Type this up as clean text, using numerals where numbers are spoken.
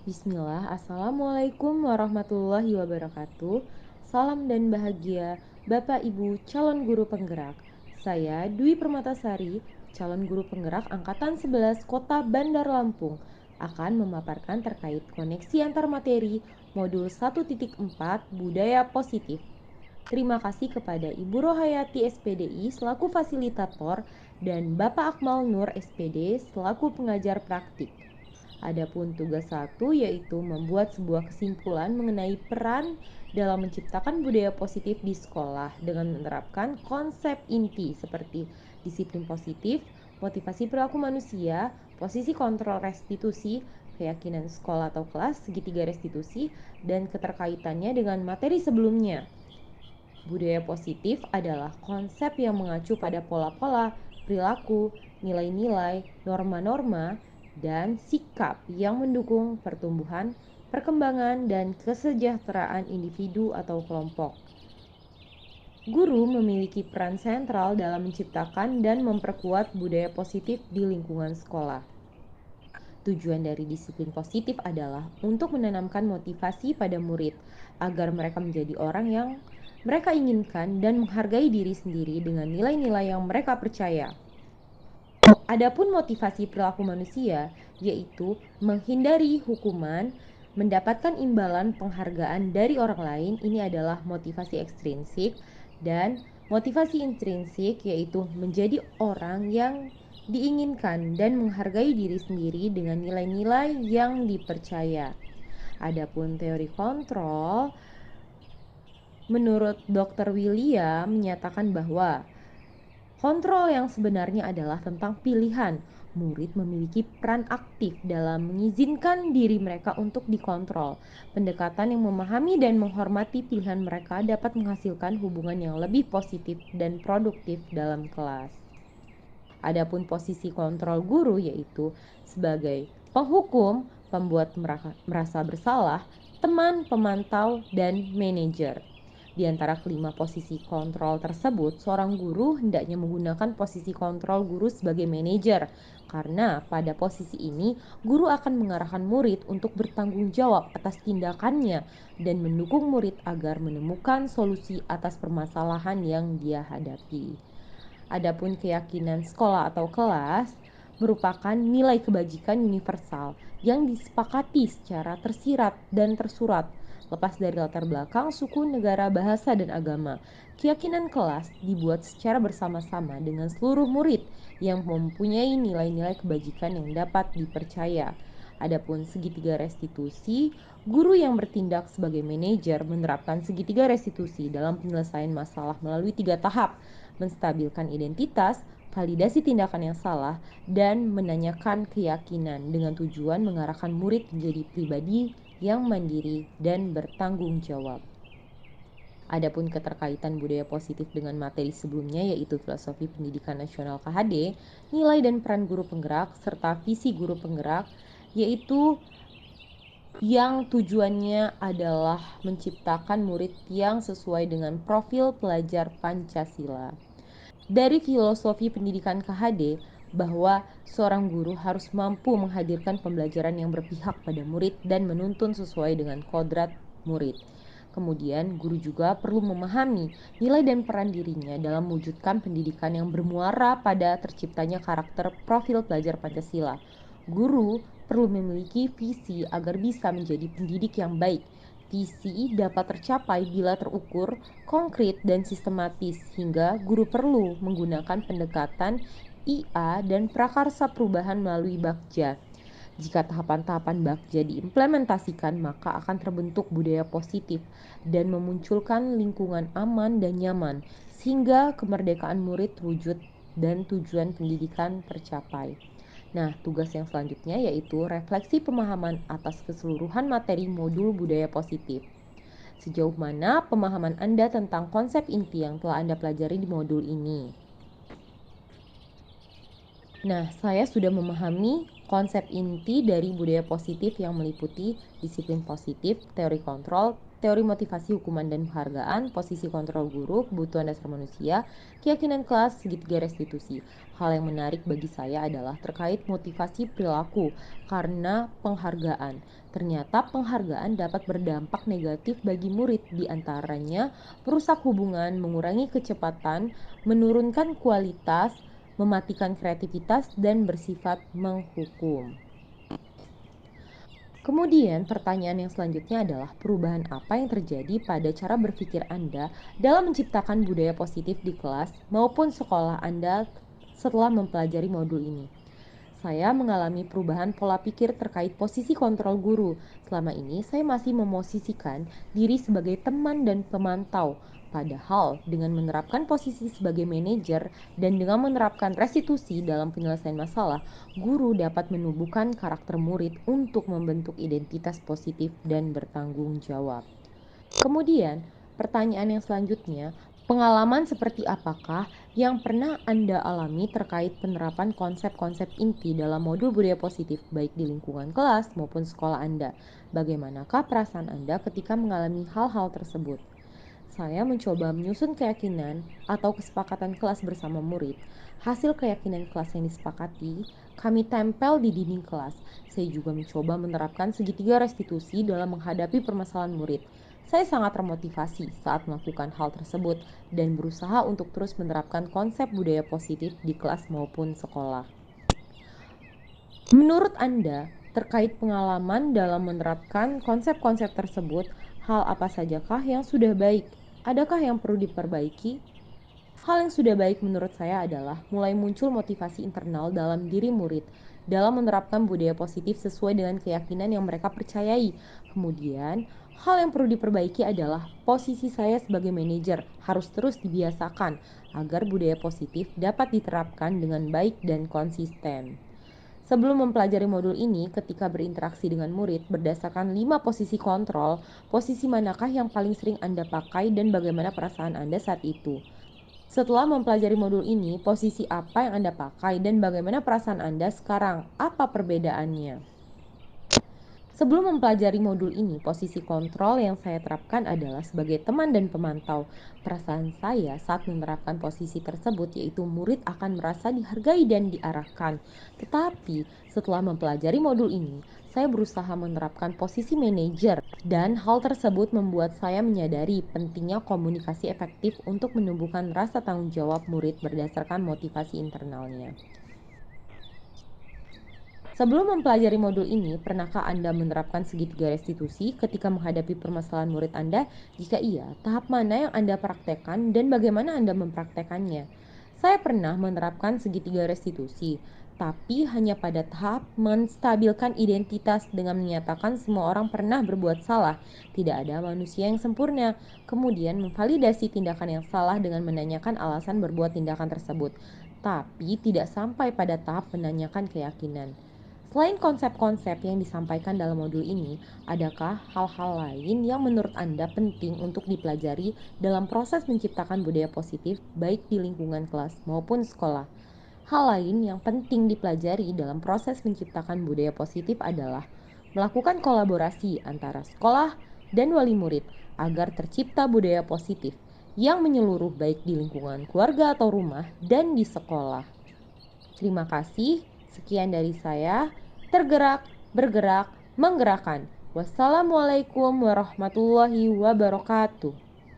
Bismillah, Assalamualaikum warahmatullahi wabarakatuh. Salam dan bahagia Bapak Ibu calon guru penggerak. Saya Dwi Permatasari, calon guru penggerak Angkatan 11 Kota Bandar Lampung, akan memaparkan terkait koneksi antar materi modul 1.4 Budaya Positif. Terima kasih kepada Ibu Rohayati SPDI selaku fasilitator dan Bapak Akmal Nur SPD selaku pengajar praktik. Adapun tugas satu yaitu membuat sebuah kesimpulan mengenai peran dalam menciptakan budaya positif di sekolah dengan menerapkan konsep inti seperti disiplin positif, motivasi perilaku manusia, posisi kontrol restitusi, keyakinan sekolah atau kelas, segitiga restitusi, dan keterkaitannya dengan materi sebelumnya. Budaya positif adalah konsep yang mengacu pada pola-pola, perilaku, nilai-nilai, norma-norma, dan sikap yang mendukung pertumbuhan, perkembangan, dan kesejahteraan individu atau kelompok. Guru memiliki peran sentral dalam menciptakan dan memperkuat budaya positif di lingkungan sekolah. Tujuan dari disiplin positif adalah untuk menanamkan motivasi pada murid agar mereka menjadi orang yang mereka inginkan dan menghargai diri sendiri dengan nilai-nilai yang mereka percaya. Adapun motivasi perilaku manusia yaitu menghindari hukuman, mendapatkan imbalan penghargaan dari orang lain, ini adalah motivasi ekstrinsik, dan motivasi intrinsik yaitu menjadi orang yang diinginkan dan menghargai diri sendiri dengan nilai-nilai yang dipercaya. Adapun teori kontrol, menurut Dr. William menyatakan bahwa kontrol yang sebenarnya adalah tentang pilihan. Murid memiliki peran aktif dalam mengizinkan diri mereka untuk dikontrol. Pendekatan yang memahami dan menghormati pilihan mereka dapat menghasilkan hubungan yang lebih positif dan produktif dalam kelas. Adapun posisi kontrol guru yaitu sebagai penghukum, pembuat merasa bersalah, teman, pemantau, dan manajer. Di antara kelima posisi kontrol tersebut, seorang guru hendaknya menggunakan posisi kontrol guru sebagai manajer, karena pada posisi ini guru akan mengarahkan murid untuk bertanggung jawab atas tindakannya dan mendukung murid agar menemukan solusi atas permasalahan yang dia hadapi. Adapun keyakinan sekolah atau kelas merupakan nilai kebajikan universal yang disepakati secara tersirat dan tersurat, lepas dari latar belakang, suku, negara, bahasa, dan agama. Keyakinan kelas dibuat secara bersama-sama dengan seluruh murid yang mempunyai nilai-nilai kebajikan yang dapat dipercaya. Adapun segitiga restitusi, guru yang bertindak sebagai manajer menerapkan segitiga restitusi dalam penyelesaian masalah melalui 3 tahap: menstabilkan identitas, validasi tindakan yang salah, dan menanyakan keyakinan dengan tujuan mengarahkan murid menjadi pribadi yang mandiri dan bertanggung jawab. Adapun keterkaitan budaya positif dengan materi sebelumnya yaitu filosofi pendidikan nasional KHD, nilai dan peran guru penggerak, serta visi guru penggerak, yaitu yang tujuannya adalah menciptakan murid yang sesuai dengan profil pelajar Pancasila. Dari filosofi pendidikan KHD bahwa seorang guru harus mampu menghadirkan pembelajaran yang berpihak pada murid dan menuntun sesuai dengan kodrat murid. Kemudian, guru juga perlu memahami nilai dan peran dirinya dalam mewujudkan pendidikan yang bermuara pada terciptanya karakter profil pelajar Pancasila. Guru perlu memiliki visi agar bisa menjadi pendidik yang baik. Visi dapat tercapai bila terukur, konkret, dan sistematis, hingga guru perlu menggunakan pendekatan IA dan prakarsa perubahan melalui Bagja. Jika tahapan-tahapan Bagja diimplementasikan, maka akan terbentuk budaya positif dan memunculkan lingkungan aman dan nyaman, sehingga kemerdekaan murid terwujud dan tujuan pendidikan tercapai. Nah, tugas yang selanjutnya yaitu refleksi pemahaman atas keseluruhan materi modul budaya positif. Sejauh mana pemahaman Anda tentang konsep inti yang telah Anda pelajari di modul ini? Nah, saya sudah memahami konsep inti dari budaya positif yang meliputi disiplin positif, teori kontrol, teori motivasi hukuman dan penghargaan, posisi kontrol guru, kebutuhan dasar manusia, keyakinan kelas, segitiga restitusi. Hal yang menarik bagi saya adalah terkait motivasi perilaku karena penghargaan. Ternyata penghargaan dapat berdampak negatif bagi murid, di antaranya merusak hubungan, mengurangi kecepatan, menurunkan kualitas, mematikan kreativitas, dan bersifat menghukum. Kemudian, pertanyaan yang selanjutnya adalah perubahan apa yang terjadi pada cara berpikir Anda dalam menciptakan budaya positif di kelas maupun sekolah Anda setelah mempelajari modul ini. Saya mengalami perubahan pola pikir terkait posisi kontrol guru. Selama ini, saya masih memosisikan diri sebagai teman dan pemantau. Padahal, dengan menerapkan posisi sebagai manajer dan dengan menerapkan restitusi dalam penyelesaian masalah, guru dapat menumbuhkan karakter murid untuk membentuk identitas positif dan bertanggung jawab. Kemudian, pertanyaan yang selanjutnya, pengalaman seperti apakah yang pernah Anda alami terkait penerapan konsep-konsep inti dalam modul budaya positif baik di lingkungan kelas maupun sekolah Anda? Bagaimanakah perasaan Anda ketika mengalami hal-hal tersebut? Saya mencoba menyusun keyakinan atau kesepakatan kelas bersama murid. Hasil keyakinan kelas yang disepakati, kami tempel di dinding kelas. Saya juga mencoba menerapkan segitiga restitusi dalam menghadapi permasalahan murid. Saya sangat termotivasi saat melakukan hal tersebut dan berusaha untuk terus menerapkan konsep budaya positif di kelas maupun sekolah. Menurut Anda, terkait pengalaman dalam menerapkan konsep-konsep tersebut, hal apa sajakah yang sudah baik? Adakah yang perlu diperbaiki? Hal yang sudah baik menurut saya adalah mulai muncul motivasi internal dalam diri murid dalam menerapkan budaya positif sesuai dengan keyakinan yang mereka percayai. Kemudian, hal yang perlu diperbaiki adalah posisi saya sebagai manajer harus terus dibiasakan agar budaya positif dapat diterapkan dengan baik dan konsisten. Sebelum mempelajari modul ini, ketika berinteraksi dengan murid berdasarkan 5 posisi kontrol, posisi manakah yang paling sering Anda pakai dan bagaimana perasaan Anda saat itu? Setelah mempelajari modul ini, posisi apa yang Anda pakai dan bagaimana perasaan Anda sekarang? Apa perbedaannya? Sebelum mempelajari modul ini, posisi kontrol yang saya terapkan adalah sebagai teman dan pemantau. Perasaan saya saat menerapkan posisi tersebut yaitu murid akan merasa dihargai dan diarahkan. Tetapi setelah mempelajari modul ini, saya berusaha menerapkan posisi manajer dan hal tersebut membuat saya menyadari pentingnya komunikasi efektif untuk menumbuhkan rasa tanggung jawab murid berdasarkan motivasi internalnya. Sebelum mempelajari modul ini, pernahkah Anda menerapkan segitiga restitusi ketika menghadapi permasalahan murid Anda? Jika iya, tahap mana yang Anda praktekkan dan bagaimana Anda mempraktekannya? Saya pernah menerapkan segitiga restitusi, tapi hanya pada tahap menstabilkan identitas dengan menyatakan semua orang pernah berbuat salah. Tidak ada manusia yang sempurna. Kemudian memvalidasi tindakan yang salah dengan menanyakan alasan berbuat tindakan tersebut, tapi tidak sampai pada tahap menanyakan keyakinan. Selain konsep-konsep yang disampaikan dalam modul ini, adakah hal-hal lain yang menurut Anda penting untuk dipelajari dalam proses menciptakan budaya positif baik di lingkungan kelas maupun sekolah? Hal lain yang penting dipelajari dalam proses menciptakan budaya positif adalah melakukan kolaborasi antara sekolah dan wali murid agar tercipta budaya positif yang menyeluruh baik di lingkungan keluarga atau rumah dan di sekolah. Terima kasih, sekian dari saya. Tergerak, bergerak, menggerakkan. Wassalamualaikum warahmatullahi wabarakatuh.